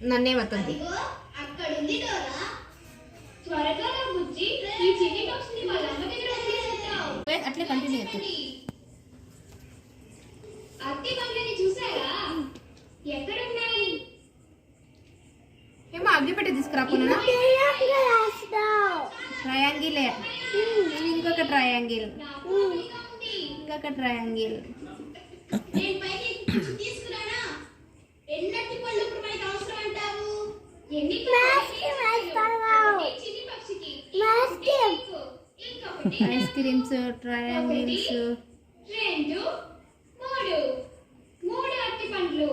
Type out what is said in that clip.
నన్నే వస్తుంది అట్లే కంటిన్యూ అవుతుంది. ఏమో అగ్గిపెట్టి తీసుకురాకున్నా ట్రయాంగిలే ఇంకొక ట్రయాంగిల్ ఇంకొక ట్రయాంగిల్ ఐస్ క్రీమ్స్ ట్రయాంగిల్స్ 2 3 3 అరటి పండ్లు